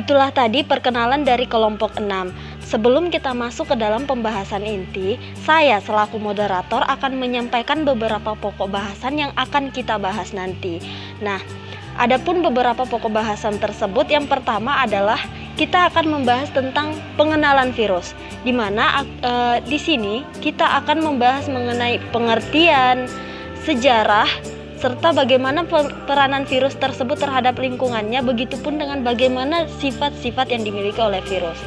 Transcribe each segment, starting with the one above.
Itulah tadi perkenalan dari kelompok 6. Sebelum kita masuk ke dalam pembahasan inti, saya selaku moderator akan menyampaikan beberapa pokok bahasan yang akan kita bahas nanti. Nah, adapun beberapa pokok bahasan tersebut, yang pertama adalah kita akan membahas tentang pengenalan virus, di mana di sini kita akan membahas mengenai pengertian, sejarah, serta bagaimana peranan virus tersebut terhadap lingkungannya, begitupun dengan bagaimana sifat-sifat yang dimiliki oleh virus.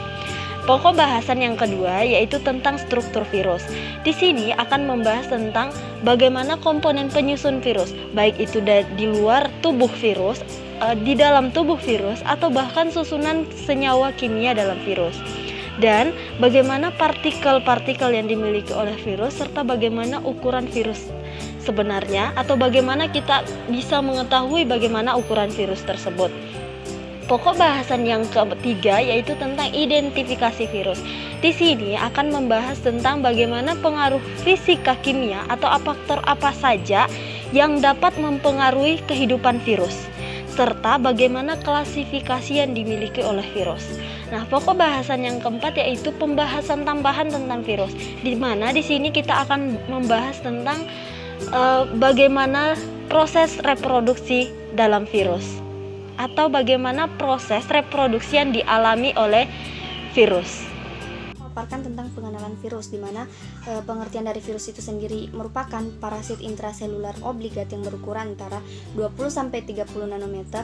Pokok bahasan yang kedua yaitu tentang struktur virus. Di sini akan membahas tentang bagaimana komponen penyusun virus, baik itu di luar tubuh virus, di dalam tubuh virus, atau bahkan susunan senyawa kimia dalam virus. Dan bagaimana partikel-partikel yang dimiliki oleh virus, serta bagaimana ukuran virus sebenarnya, atau bagaimana kita bisa mengetahui bagaimana ukuran virus tersebut. Pokok bahasan yang ketiga yaitu tentang identifikasi virus. Di sini akan membahas tentang bagaimana pengaruh fisika kimia atau faktor apa saja yang dapat mempengaruhi kehidupan virus, serta bagaimana klasifikasi yang dimiliki oleh virus. Nah, pokok bahasan yang keempat yaitu pembahasan tambahan tentang virus, di mana di sini kita akan membahas tentang bagaimana proses reproduksi dalam virus, atau bagaimana proses reproduksi yang dialami oleh virus. Memaparkan tentang pengenalan virus, di mana pengertian dari virus itu sendiri merupakan parasit intraselular obligat yang berukuran antara 20-30 nanometer.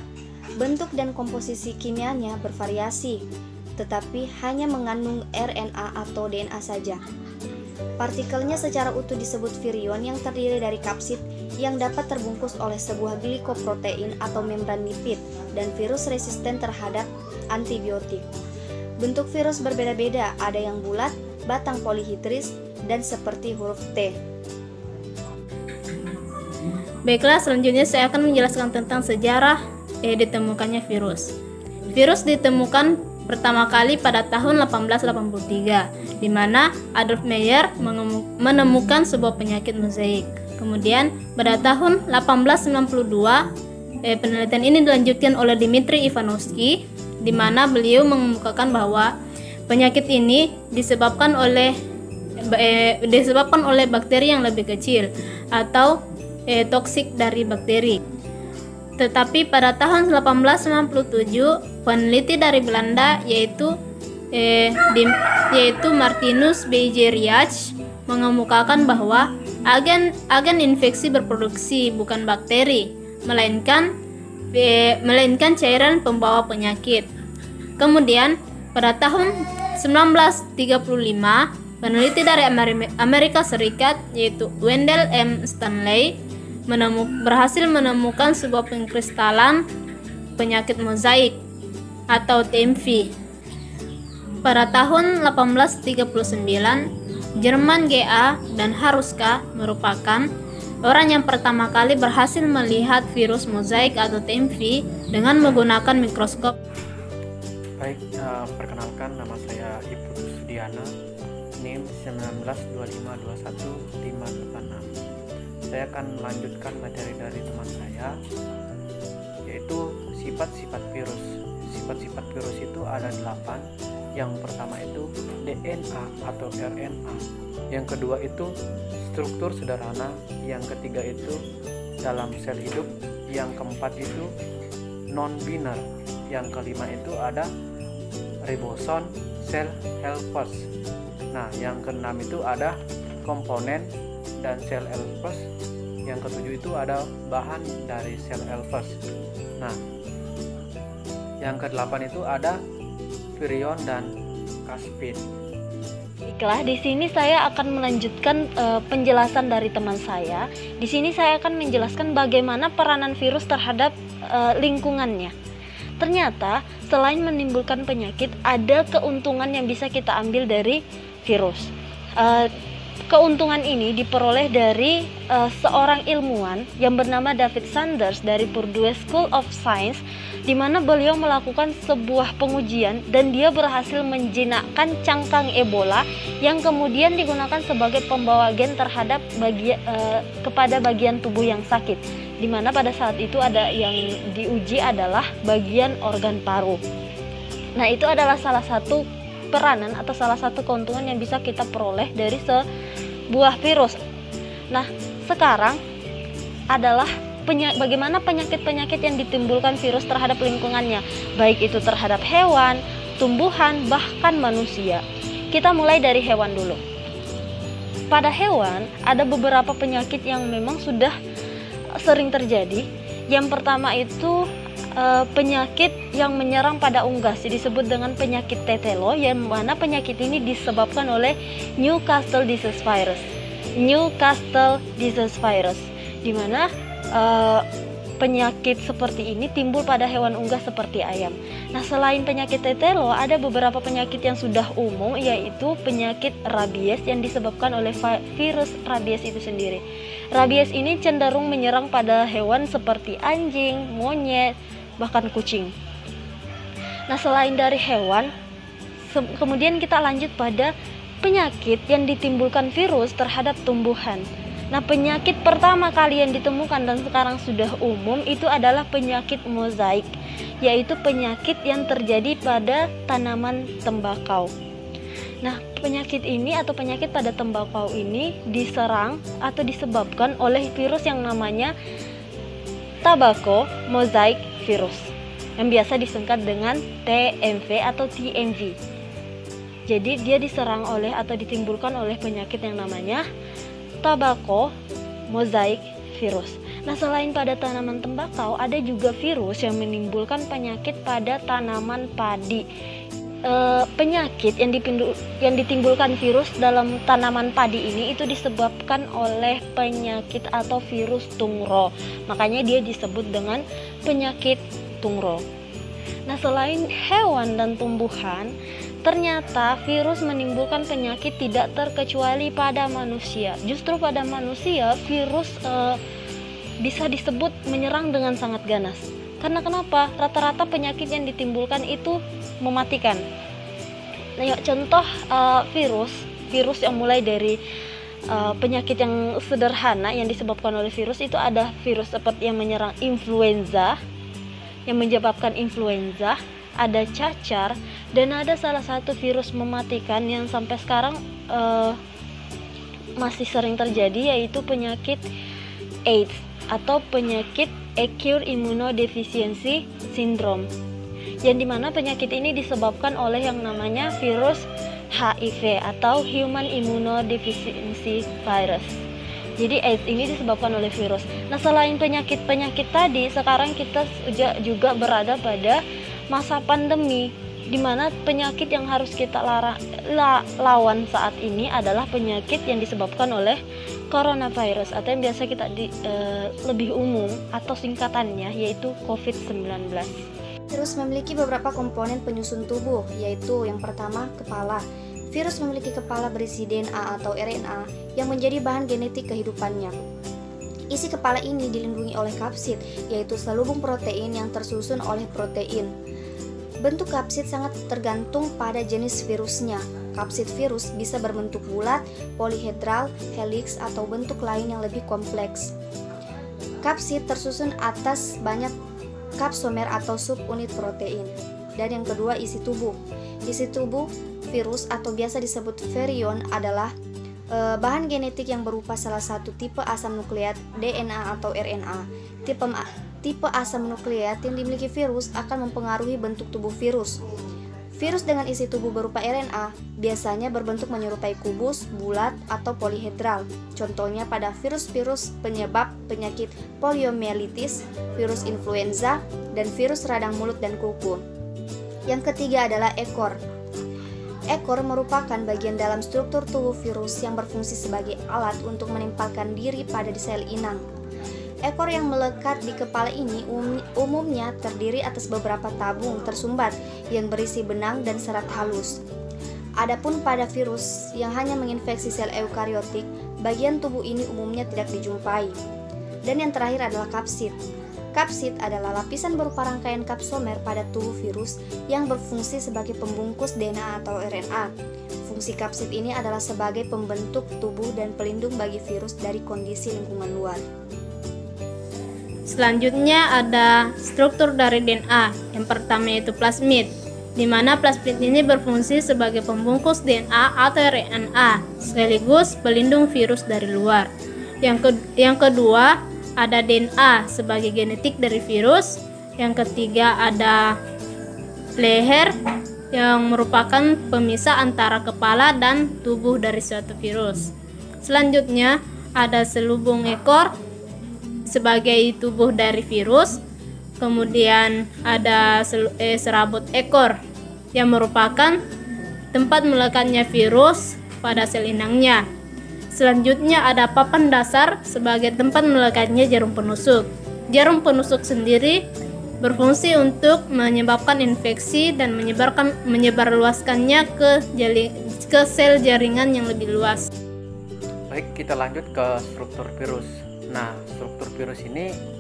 Bentuk dan komposisi kimianya bervariasi, tetapi hanya mengandung RNA atau DNA saja. Partikelnya secara utuh disebut virion, yang terdiri dari kapsid yang dapat terbungkus oleh sebuah glikoprotein atau membran lipid, dan virus resisten terhadap antibiotik. Bentuk virus berbeda-beda, ada yang bulat, batang polihidris, dan seperti huruf T. Baiklah, selanjutnya saya akan menjelaskan tentang sejarah ditemukannya virus. Virus ditemukan pertama kali pada tahun 1883, di mana Adolf Meyer menemukan sebuah penyakit mozaik. Kemudian pada tahun 1892, penelitian ini dilanjutkan oleh Dmitri Ivanovsky, di mana beliau mengemukakan bahwa penyakit ini disebabkan oleh bakteri yang lebih kecil atau toksik dari bakteri. Tetapi pada tahun 1897, peneliti dari Belanda yaitu Martinus Beijeriach mengemukakan bahwa agen infeksi berproduksi bukan bakteri, melainkan cairan pembawa penyakit. Kemudian pada tahun 1935, peneliti dari Amerika Serikat yaitu Wendell M. Stanley berhasil menemukan sebuah pengkristalan penyakit mozaik atau TMV. Pada tahun 1839, German GA dan Haruska merupakan orang yang pertama kali berhasil melihat virus mozaik atau TMV dengan menggunakan mikroskop. Baik, perkenalkan, nama saya Ibu Sudiana, NIM 19252158. Saya akan melanjutkan materi dari teman saya, yaitu sifat-sifat virus. Sifat-sifat virus itu ada 8. Yang pertama itu DNA atau RNA. Yang kedua itu struktur sederhana. Yang ketiga itu dalam sel hidup. Yang keempat itu non-biner. Yang kelima itu ada ribosom, cell helpers. Nah, yang keenam itu ada komponen dan sel helpers. Yang ketujuh itu ada bahan dari sel helpers. Nah, yang kedelapan itu ada virion dan kapsid. Baiklah, di sini saya akan melanjutkan penjelasan dari teman saya. Di sini saya akan menjelaskan bagaimana peranan virus terhadap lingkungannya. Ternyata selain menimbulkan penyakit, ada keuntungan yang bisa kita ambil dari virus. Keuntungan ini diperoleh dari seorang ilmuwan yang bernama David Sanders dari Purdue School of Science, di mana beliau melakukan sebuah pengujian dan dia berhasil menjinakkan cangkang Ebola yang kemudian digunakan sebagai pembawa gen terhadap kepada bagian tubuh yang sakit, di mana pada saat itu ada yang diuji adalah bagian organ paru. Nah, itu adalah salah satu peranan atau salah satu keuntungan yang bisa kita peroleh dari sebuah virus. Nah, sekarang adalah bagaimana penyakit-penyakit yang ditimbulkan virus terhadap lingkungannya, baik itu terhadap hewan, tumbuhan, bahkan manusia. Kita mulai dari hewan dulu. Pada hewan, ada beberapa penyakit yang memang sudah sering terjadi. Yang pertama itu penyakit yang menyerang pada unggas, disebut dengan penyakit tetelo, yang mana penyakit ini disebabkan oleh Newcastle disease virus. Newcastle disease virus, di mana penyakit seperti ini timbul pada hewan unggas seperti ayam. Nah, selain penyakit tetelo, ada beberapa penyakit yang sudah umum, yaitu penyakit rabies yang disebabkan oleh virus rabies itu sendiri. Rabies ini cenderung menyerang pada hewan seperti anjing, monyet, bahkan kucing. Nah, selain dari hewan, kemudian kita lanjut pada penyakit yang ditimbulkan virus terhadap tumbuhan. Nah, penyakit pertama kali yang ditemukan dan sekarang sudah umum itu adalah penyakit mozaik, yaitu penyakit yang terjadi pada tanaman tembakau. Nah, penyakit ini atau penyakit pada tembakau ini diserang atau disebabkan oleh virus yang namanya tobacco mosaic virus, yang biasa disingkat dengan TMV atau TMV. Jadi dia diserang oleh atau ditimbulkan oleh penyakit yang namanya tobacco mosaic virus. Nah, selain pada tanaman tembakau, ada juga virus yang menimbulkan penyakit pada tanaman padi. Penyakit yang ditimbulkan virus dalam tanaman padi ini itu disebabkan oleh penyakit atau virus tungro. Makanya dia disebut dengan penyakit tungro. Nah, selain hewan dan tumbuhan, ternyata virus menimbulkan penyakit tidak terkecuali pada manusia. Justru pada manusia virus bisa disebut menyerang dengan sangat ganas. Karena kenapa? Rata-rata penyakit yang ditimbulkan itu mematikan. Nah, contoh virus yang mulai dari penyakit yang sederhana yang disebabkan oleh virus itu ada virus seperti yang menyerang influenza, yang menyebabkan influenza, ada cacar, dan ada salah satu virus mematikan yang sampai sekarang masih sering terjadi, yaitu penyakit AIDS atau penyakit acute immunodeficiency syndrome, yang dimana penyakit ini disebabkan oleh yang namanya virus HIV atau human immunodeficiency virus. Jadi AIDS ini disebabkan oleh virus. Nah, selain penyakit-penyakit tadi, sekarang kita juga berada pada masa pandemi, di mana penyakit yang harus kita lawan saat ini adalah penyakit yang disebabkan oleh coronavirus atau yang biasa kita lebih umum atau singkatannya yaitu COVID-19. Virus memiliki beberapa komponen penyusun tubuh, yaitu yang pertama kepala. Virus memiliki kepala berisi DNA atau RNA yang menjadi bahan genetik kehidupannya. Isi kepala ini dilindungi oleh kapsid, yaitu selubung protein yang tersusun oleh protein. Bentuk kapsid sangat tergantung pada jenis virusnya. Kapsid virus bisa berbentuk bulat, polihedral, helix, atau bentuk lain yang lebih kompleks. Kapsid tersusun atas banyak kapsomer atau subunit protein. Dan yang kedua, isi tubuh. Isi tubuh virus atau biasa disebut virion adalah bahan genetik yang berupa salah satu tipe asam nukleat DNA atau RNA. Tipe asam nukleat yang dimiliki virus akan mempengaruhi bentuk tubuh virus. Virus dengan isi tubuh berupa RNA biasanya berbentuk menyerupai kubus, bulat, atau polihedral. Contohnya pada virus-virus penyebab penyakit poliomyelitis, virus influenza, dan virus radang mulut dan kuku. Yang ketiga adalah ekor. Ekor merupakan bagian dalam struktur tubuh virus yang berfungsi sebagai alat untuk menempelkan diri pada sel inang. Ekor yang melekat di kepala ini umumnya terdiri atas beberapa tabung tersumbat yang berisi benang dan serat halus. Adapun pada virus yang hanya menginfeksi sel eukariotik, bagian tubuh ini umumnya tidak dijumpai. Dan yang terakhir adalah kapsid. Kapsid adalah lapisan berupa rangkaian kapsomer pada tubuh virus yang berfungsi sebagai pembungkus DNA atau RNA. Fungsi kapsid ini adalah sebagai pembentuk tubuh dan pelindung bagi virus dari kondisi lingkungan luar. Selanjutnya ada struktur dari DNA. Yang pertama yaitu plasmid. di mana plasmid ini berfungsi sebagai pembungkus DNA atau RNA, sekaligus pelindung virus dari luar. Yang kedua, ada DNA sebagai genetik dari virus. Yang ketiga, ada leher yang merupakan pemisah antara kepala dan tubuh dari suatu virus. Selanjutnya, ada selubung ekor sebagai tubuh dari virus. Kemudian ada serabut ekor yang merupakan tempat melekatnya virus pada sel inangnya. Selanjutnya ada papan dasar sebagai tempat melekatnya jarum penusuk. Jarum penusuk sendiri berfungsi untuk menyebabkan infeksi dan menyebarluaskannya ke sel jaringan yang lebih luas. Baik, kita lanjut ke struktur virus. Nah, struktur virus ini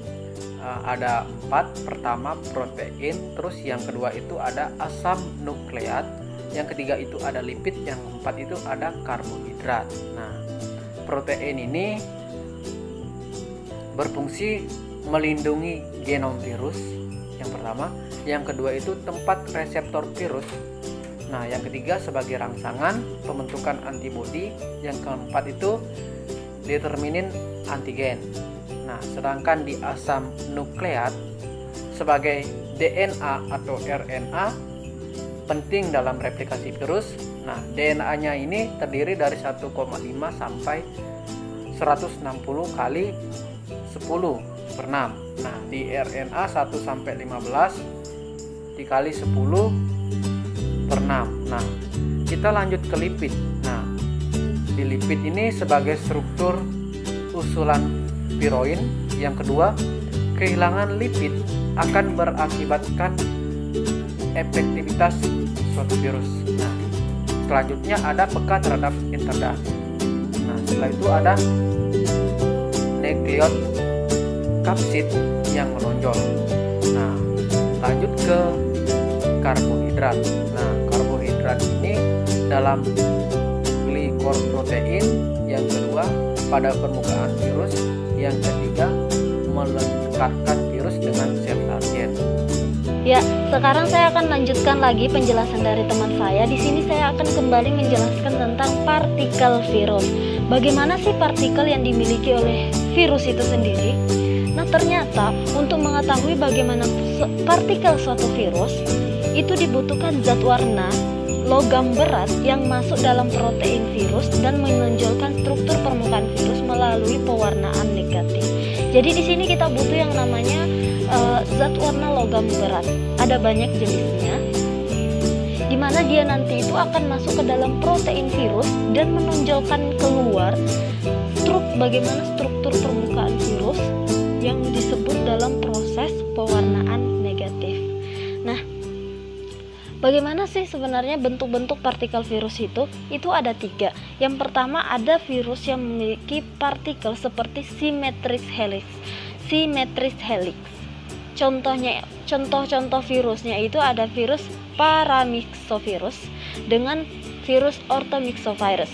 ada 4. Pertama protein, terus yang kedua itu ada asam nukleat, yang ketiga itu ada lipid, yang keempat itu ada karbohidrat. Nah, protein ini berfungsi melindungi genom virus yang pertama, yang kedua itu tempat reseptor virus, nah yang ketiga sebagai rangsangan pembentukan antibodi, yang keempat itu determinin antigen. Nah, sedangkan di asam nukleat sebagai DNA atau RNA penting dalam replikasi virus. Nah, DNA-nya ini terdiri dari 1,5 sampai 160 kali 10 per 6. Nah, di RNA 1 sampai 15 dikali 10 per 6. Nah, kita lanjut ke lipid. Nah, di lipid ini sebagai struktur usulan piroin. Yang kedua, kehilangan lipid akan berakibatkan efektivitas suatu virus. Nah, selanjutnya ada peka terhadap interaksi. Nah, setelah itu ada nukleokapsid yang menonjol. Nah, lanjut ke karbohidrat. Nah, karbohidrat ini dalam glikosprotein. Yang kedua, pada permukaan virus. Yang ketiga, melekatkan virus dengan sel target. Ya, sekarang saya akan lanjutkan lagi penjelasan dari teman saya. Di sini saya akan kembali menjelaskan tentang partikel virus. Bagaimana sih partikel yang dimiliki oleh virus itu sendiri? Nah, ternyata untuk mengetahui bagaimana partikel suatu virus, itu dibutuhkan zat warna logam berat yang masuk dalam protein virus dan menonjolkan struktur permukaan virus melalui pewarnaan negatif. Jadi di sini kita butuh yang namanya zat warna logam berat. Ada banyak jenisnya, di mana dia nanti itu akan masuk ke dalam protein virus dan menonjolkan keluar bagaimana struktur permukaan virus yang disebut dalam proses pewarnaan negatif. Nah, bagaimana sih sebenarnya bentuk-bentuk partikel virus itu? Itu ada 3. Yang pertama, ada virus yang memiliki partikel seperti simetris helix. Contoh-contoh virusnya itu ada virus paramyxovirus dengan virus orthomyxovirus.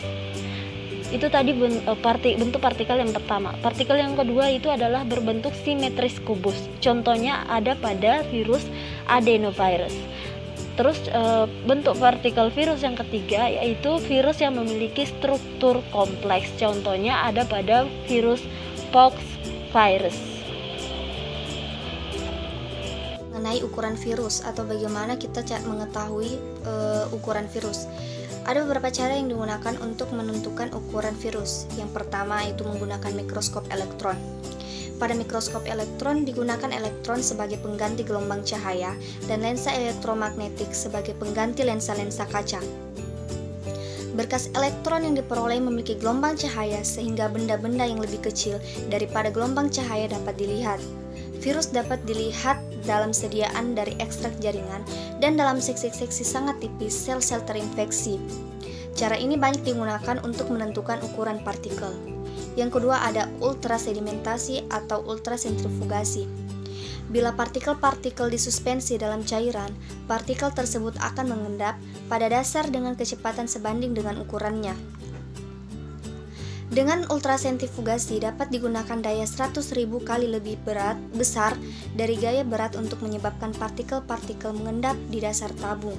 Itu tadi bentuk partikel yang pertama. Partikel yang kedua itu adalah berbentuk simetris kubus. Contohnya ada pada virus adenovirus. Terus bentuk partikel virus yang ketiga yaitu virus yang memiliki struktur kompleks. Contohnya ada pada virus pox virus. Mengenai ukuran virus atau bagaimana kita mengetahui ukuran virus. Ada beberapa cara yang digunakan untuk menentukan ukuran virus. Yang pertama itu menggunakan mikroskop elektron. Pada mikroskop elektron digunakan elektron sebagai pengganti gelombang cahaya dan lensa elektromagnetik sebagai pengganti lensa-lensa kaca. Berkas elektron yang diperoleh memiliki gelombang cahaya sehingga benda-benda yang lebih kecil daripada gelombang cahaya dapat dilihat. Virus dapat dilihat dalam sediaan dari ekstrak jaringan dan dalam seksi-seksi sangat tipis sel-sel terinfeksi. Cara ini banyak digunakan untuk menentukan ukuran partikel. Yang kedua ada ultrasedimentasi atau ultrasentrifugasi. Bila partikel-partikel disuspensi dalam cairan, partikel tersebut akan mengendap pada dasar dengan kecepatan sebanding dengan ukurannya. Dengan ultrasentrifugasi dapat digunakan daya 100.000 kali lebih besar dari gaya berat untuk menyebabkan partikel-partikel mengendap di dasar tabung,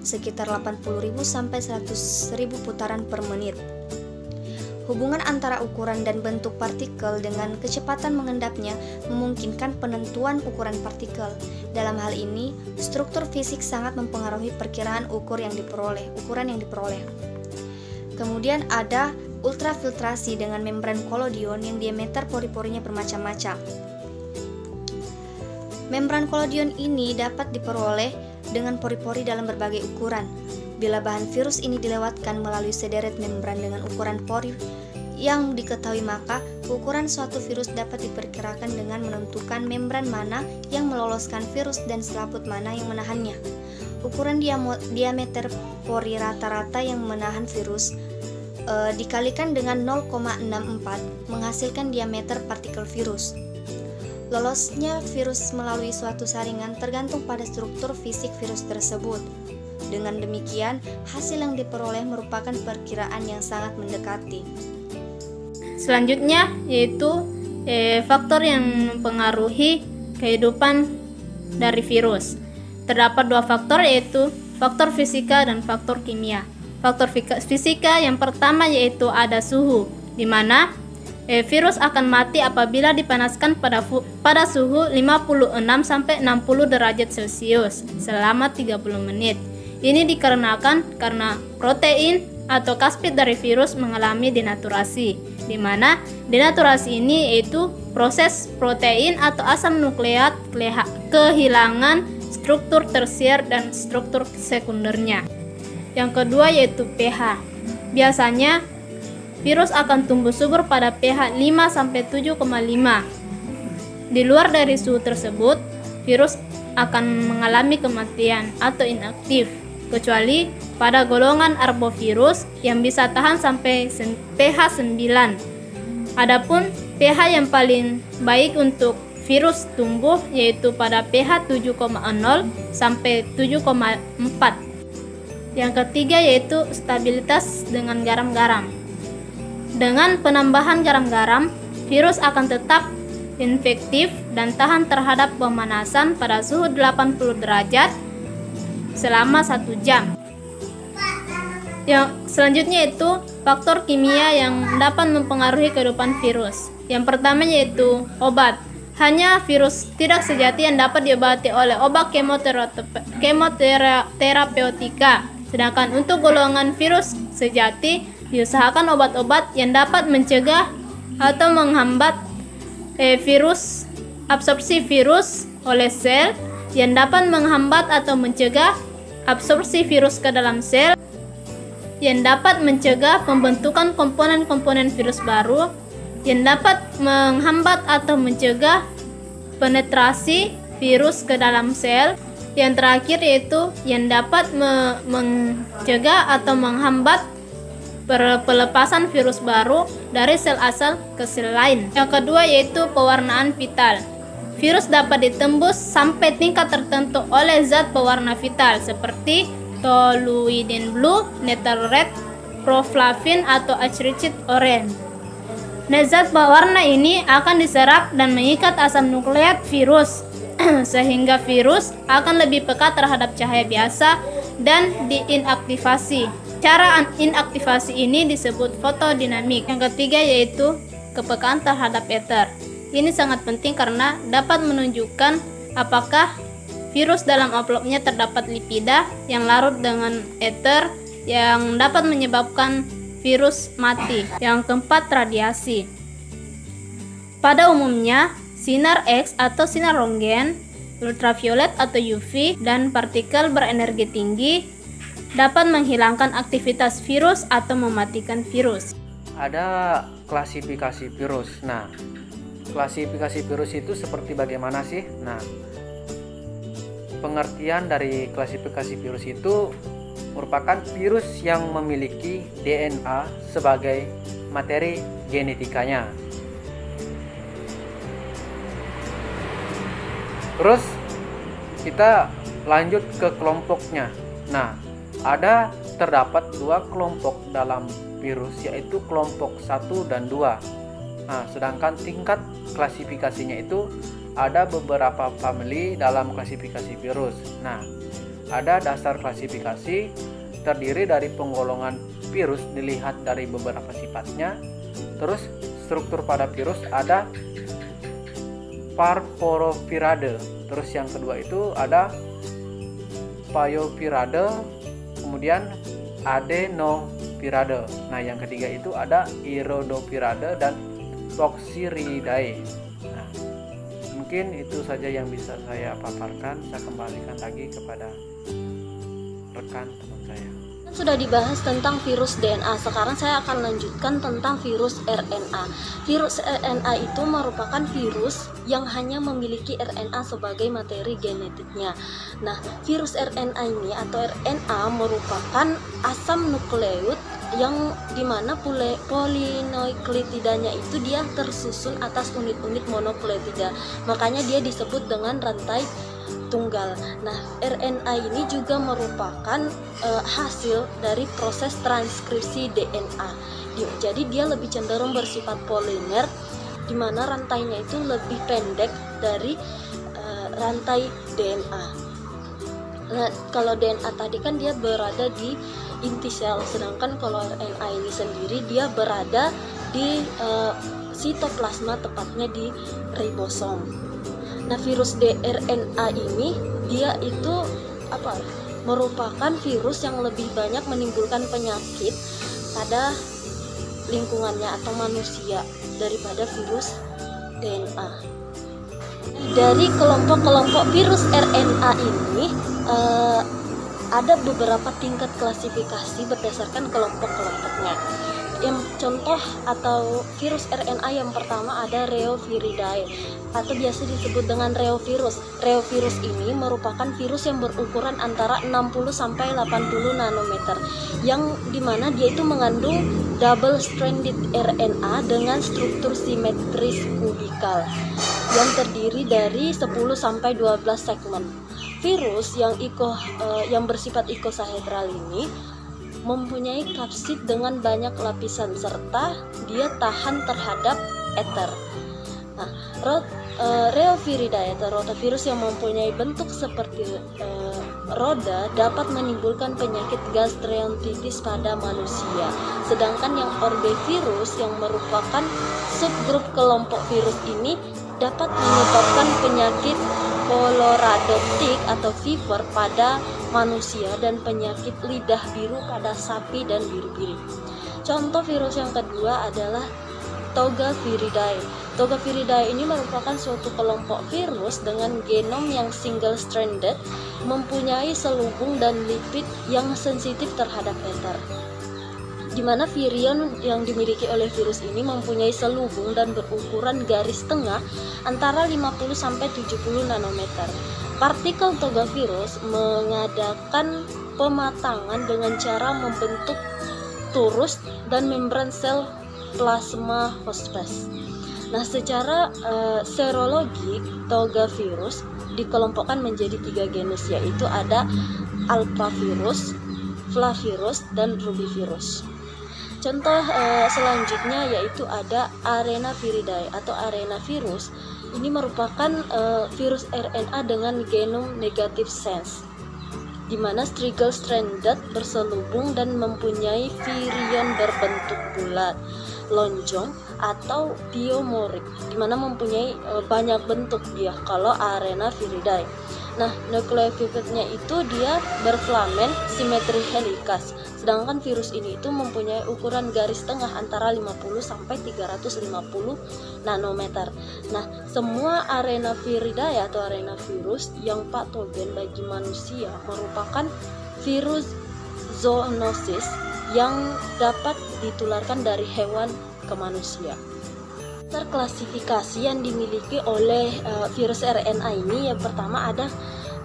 sekitar 80.000 sampai 100.000 putaran per menit. Hubungan antara ukuran dan bentuk partikel dengan kecepatan mengendapnya memungkinkan penentuan ukuran partikel. Dalam hal ini, struktur fisik sangat mempengaruhi perkiraan ukuran yang diperoleh. Kemudian ada ultrafiltrasi dengan membran kolodion yang diameter pori-porinya bermacam-macam. Membran kolodion ini dapat diperoleh dengan pori-pori dalam berbagai ukuran. Bila bahan virus ini dilewatkan melalui sederet membran dengan ukuran pori yang diketahui, maka ukuran suatu virus dapat diperkirakan dengan menentukan membran mana yang meloloskan virus dan selaput mana yang menahannya. Ukuran diameter pori rata-rata yang menahan virus dikalikan dengan 0,64 menghasilkan diameter partikel virus. Lolosnya virus melalui suatu saringan tergantung pada struktur fisik virus tersebut. Dengan demikian, hasil yang diperoleh merupakan perkiraan yang sangat mendekati. Selanjutnya yaitu faktor yang mempengaruhi kehidupan dari virus. Terdapat dua faktor, yaitu faktor fisika dan faktor kimia. Faktor fisika yang pertama yaitu ada suhu, di mana virus akan mati apabila dipanaskan pada suhu 56 sampai 60 derajat Celcius selama 30 menit. Ini dikarenakan karena protein atau caspid dari virus mengalami denaturasi, di mana denaturasi ini yaitu proses protein atau asam nukleat kehilangan struktur tersier dan struktur sekundernya. Yang kedua yaitu pH. Biasanya virus akan tumbuh subur pada pH 5 sampai 7,5. Di luar dari suhu tersebut, virus akan mengalami kematian atau inaktif, kecuali pada golongan arbovirus yang bisa tahan sampai pH 9. Adapun pH yang paling baik untuk virus tumbuh yaitu pada pH 7,0 sampai 7,4. Yang ketiga yaitu stabilitas dengan garam-garam. Dengan penambahan garam-garam, virus akan tetap infektif dan tahan terhadap pemanasan pada suhu 80 derajat selama 1 jam. Yang selanjutnya yaitu faktor kimia yang dapat mempengaruhi kehidupan virus. Yang pertama yaitu obat. Hanya virus tidak sejati yang dapat diobati oleh obat kemoterapeutika. Sedangkan untuk golongan virus sejati diusahakan obat-obat yang dapat mencegah atau menghambat absorpsi virus oleh sel, yang dapat menghambat atau mencegah absorpsi virus ke dalam sel, yang dapat mencegah pembentukan komponen-komponen virus baru, yang dapat menghambat atau mencegah penetrasi virus ke dalam sel. Yang terakhir yaitu yang dapat mencegah atau menghambat pelepasan virus baru dari sel asal ke sel lain. Yang kedua yaitu pewarnaan vital. Virus dapat ditembus sampai tingkat tertentu oleh zat pewarna vital seperti toluidin blue, nether red, proflavin atau acrylic orange. Zat pewarna ini akan diserap dan mengikat asam nukleat virus sehingga virus akan lebih peka terhadap cahaya biasa dan diinaktivasi. Cara inaktivasi ini disebut fotodinamik. Yang ketiga yaitu kepekaan terhadap ether. Ini sangat penting karena dapat menunjukkan apakah virus dalam amplopnya terdapat lipida yang larut dengan ether yang dapat menyebabkan virus mati. Yang keempat, radiasi. Pada umumnya, sinar X atau sinar ronggen, ultraviolet atau UV, dan partikel berenergi tinggi dapat menghilangkan aktivitas virus atau mematikan virus. Ada klasifikasi virus. Nah, klasifikasi virus itu seperti bagaimana sih? Nah, pengertian dari klasifikasi virus itu merupakan virus yang memiliki DNA sebagai materi genetikanya. Terus kita lanjut ke kelompoknya. Nah, ada terdapat dua kelompok dalam virus, yaitu kelompok 1 dan 2. Nah, sedangkan tingkat klasifikasinya itu ada beberapa family dalam klasifikasi virus. Nah, ada dasar klasifikasi terdiri dari penggolongan virus dilihat dari beberapa sifatnya. Terus struktur pada virus ada parvovirade. Terus yang kedua itu ada paeovirade, kemudian adenovirade. Nah, yang ketiga itu ada iridovirade dan Poxiridae. Nah, mungkin itu saja yang bisa saya paparkan. Saya kembalikan lagi kepada rekan teman saya. Sudah dibahas tentang virus DNA. Sekarang saya akan lanjutkan tentang virus RNA. Virus RNA itu merupakan virus yang hanya memiliki RNA sebagai materi genetiknya. Nah, virus RNA ini atau RNA merupakan asam nukleot yang dimana polinukleotidanya itu dia tersusun atas unit-unit monukleotida. Makanya dia disebut dengan rantai tunggal. Nah, RNA ini juga merupakan hasil dari proses transkripsi DNA. Jadi dia lebih cenderung bersifat polimer, di mana rantainya itu lebih pendek dari rantai DNA. Nah, kalau DNA tadi kan dia berada di inti sel, sedangkan kalau RNA ini sendiri dia berada di sitoplasma, tepatnya di ribosom. Nah, virus RNA ini dia itu merupakan virus yang lebih banyak menimbulkan penyakit pada lingkungannya atau manusia daripada virus DNA. Dari kelompok-kelompok virus RNA ini ada beberapa tingkat klasifikasi berdasarkan kelompok-kelompoknya. Yang contoh atau virus RNA yang pertama ada Reoviridae atau biasa disebut dengan reovirus. Reovirus ini merupakan virus yang berukuran antara 60 sampai 80 nanometer, yang dimana dia itu mengandung double stranded RNA dengan struktur simetris kubikal yang terdiri dari 10 sampai 12 segmen. Virus yang bersifat ikosahedral ini mempunyai kapsid dengan banyak lapisan serta dia tahan terhadap ether. Nah, Reoviridae atau rotavirus yang mempunyai bentuk seperti roda dapat menimbulkan penyakit gastroenteritis pada manusia. Sedangkan yang Orbevirus yang merupakan subgrup kelompok virus ini dapat menyebabkan penyakit coloradoptic atau fever pada manusia dan penyakit lidah biru pada sapi dan biru-biru. Contoh virus yang kedua adalah Togaviridae. Togaviridae ini merupakan suatu kelompok virus dengan genom yang single stranded, mempunyai selubung dan lipid yang sensitif terhadap ether. Di mana virion yang dimiliki oleh virus ini mempunyai selubung dan berukuran garis tengah antara 50 sampai 70 nanometer. Partikel togavirus mengadakan pematangan dengan cara membentuk turus dan membran sel plasma hospes. Nah, secara serologi togavirus dikelompokkan menjadi 3 genus, yaitu ada alphavirus, flavirus, dan rubivirus. Contoh selanjutnya yaitu ada Arenaviridae atau arenavirus. Ini merupakan virus RNA dengan genom negatif sense, di mana single stranded berselubung dan mempunyai virion berbentuk bulat, lonjong atau piomoric, di mana mempunyai banyak bentuk dia kalau Arenaviridae. Nah, nukleotidnya itu dia berfilamen simetri helikas. Sedangkan virus ini itu mempunyai ukuran garis tengah antara 50 sampai 350 nanometer. Nah, semua Arenaviridae atau arenavirus yang patogen bagi manusia merupakan virus zoonosis yang dapat ditularkan dari hewan ke manusia. Klasifikasi yang dimiliki oleh virus RNA ini, yang pertama ada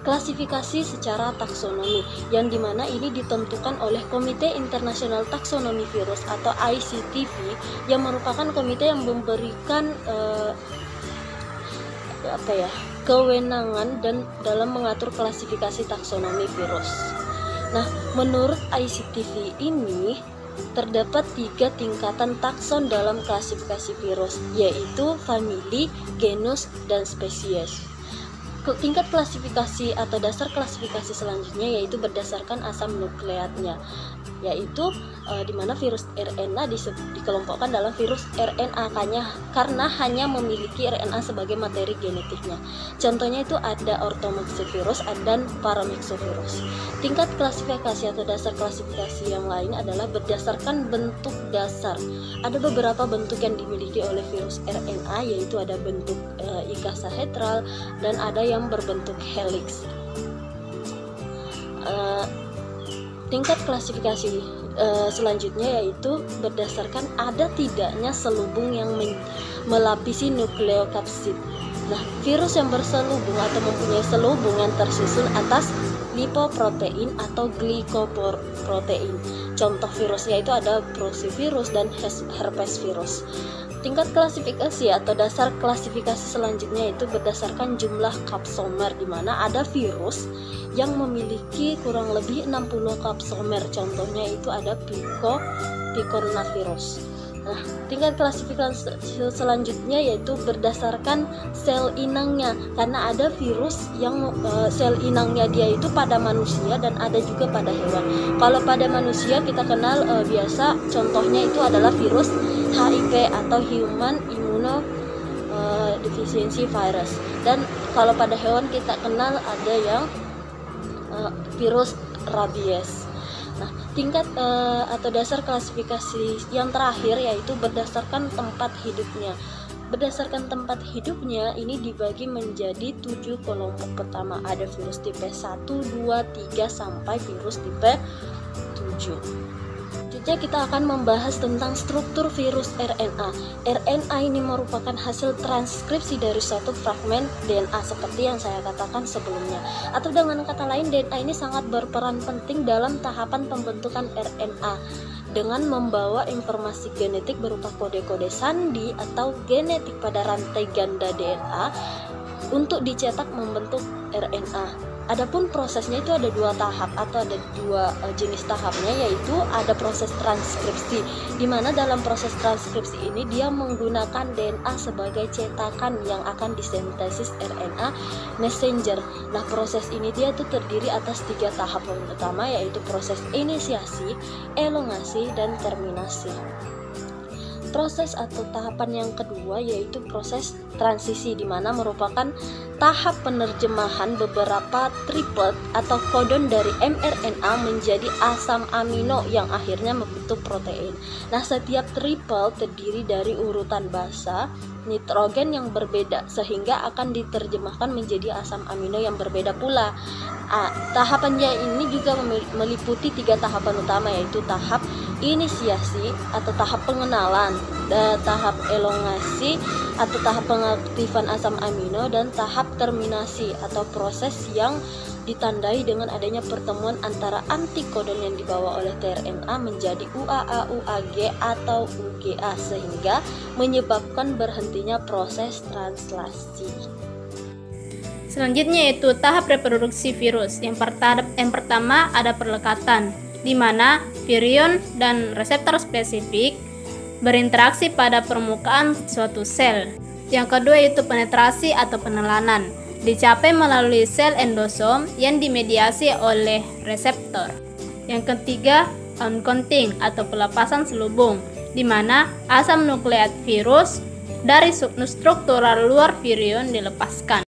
klasifikasi secara taksonomi, yang dimana ini ditentukan oleh Komite Internasional Taksonomi Virus atau ICTV, yang merupakan komite yang memberikan kewenangan dan dalam mengatur klasifikasi taksonomi virus. Nah, menurut ICTV ini terdapat 3 tingkatan takson dalam klasifikasi virus, yaitu famili, genus, dan spesies. Tingkat klasifikasi atau dasar klasifikasi selanjutnya yaitu berdasarkan asam nukleatnya, yaitu di mana virus RNA dikelompokkan dalam virus RNA karena hanya memiliki RNA sebagai materi genetiknya. Contohnya itu ada orthomyxovirus dan paramyxovirus. Tingkat klasifikasi atau dasar klasifikasi yang lain adalah berdasarkan bentuk dasar. Ada beberapa bentuk yang dimiliki oleh virus RNA, yaitu ada bentuk ikasahedral dan ada yang berbentuk helix. Tingkat klasifikasi selanjutnya yaitu berdasarkan ada tidaknya selubung yang melapisi nukleokapsid. Nah, virus yang berselubung atau mempunyai selubung yang tersusun atas lipoprotein atau glikoprotein. Contoh virusnya itu ada brucellvirus dan herpes virus. Tingkat klasifikasi atau dasar klasifikasi selanjutnya itu berdasarkan jumlah kapsomer, di mana ada virus yang memiliki kurang lebih 60 kapsomer. Contohnya itu ada picornavirus. Nah, tingkat klasifikasi selanjutnya yaitu berdasarkan sel inangnya, karena ada virus yang sel inangnya dia itu pada manusia dan ada juga pada hewan. Kalau pada manusia kita kenal biasa, contohnya itu adalah virus HIV atau Human Immunodeficiency Virus, dan kalau pada hewan kita kenal ada yang virus rabies. Nah, tingkat atau dasar klasifikasi yang terakhir yaitu berdasarkan tempat hidupnya. Berdasarkan tempat hidupnya ini dibagi menjadi 7 kelompok pertama. Ada virus tipe 1, 2, 3 sampai virus tipe 7. Selanjutnya kita akan membahas tentang struktur virus RNA. RNA ini merupakan hasil transkripsi dari suatu fragmen DNA seperti yang saya katakan sebelumnya. Atau dengan kata lain, DNA ini sangat berperan penting dalam tahapan pembentukan RNA dengan membawa informasi genetik berupa kode-kode sandi atau genetik pada rantai ganda DNA untuk dicetak membentuk RNA. Adapun prosesnya itu ada 2 tahap atau ada 2 jenis tahapnya, yaitu ada proses transkripsi, di mana dalam proses transkripsi ini dia menggunakan DNA sebagai cetakan yang akan disintesis RNA messenger. Nah, proses ini dia itu terdiri atas 3 tahap yang pertama, yaitu proses inisiasi, elongasi, dan terminasi. Proses atau tahapan yang kedua yaitu proses transisi, di mana merupakan tahap penerjemahan beberapa triplet atau kodon dari mRNA menjadi asam amino yang akhirnya membentuk protein. Nah, setiap triplet terdiri dari urutan basa nitrogen yang berbeda sehingga akan diterjemahkan menjadi asam amino yang berbeda pula. Tahapannya ini juga meliputi 3 tahapan utama, yaitu tahap inisiasi atau tahap pengenalan, tahap elongasi atau tahap pengaktifan asam amino, dan tahap terminasi atau proses yang ditandai dengan adanya pertemuan antara antikodon yang dibawa oleh tRNA menjadi UAA, UAG atau UGA sehingga menyebabkan berhentinya proses translasi. Selanjutnya yaitu tahap reproduksi virus. Yang pertama ada perlekatan, di mana virion dan reseptor spesifik berinteraksi pada permukaan suatu sel. Yang kedua yaitu penetrasi atau penelanan, dicapai melalui sel endosom yang dimediasi oleh reseptor. Yang ketiga, uncoating atau pelepasan selubung, di mana asam nukleat virus dari struktural luar virion dilepaskan.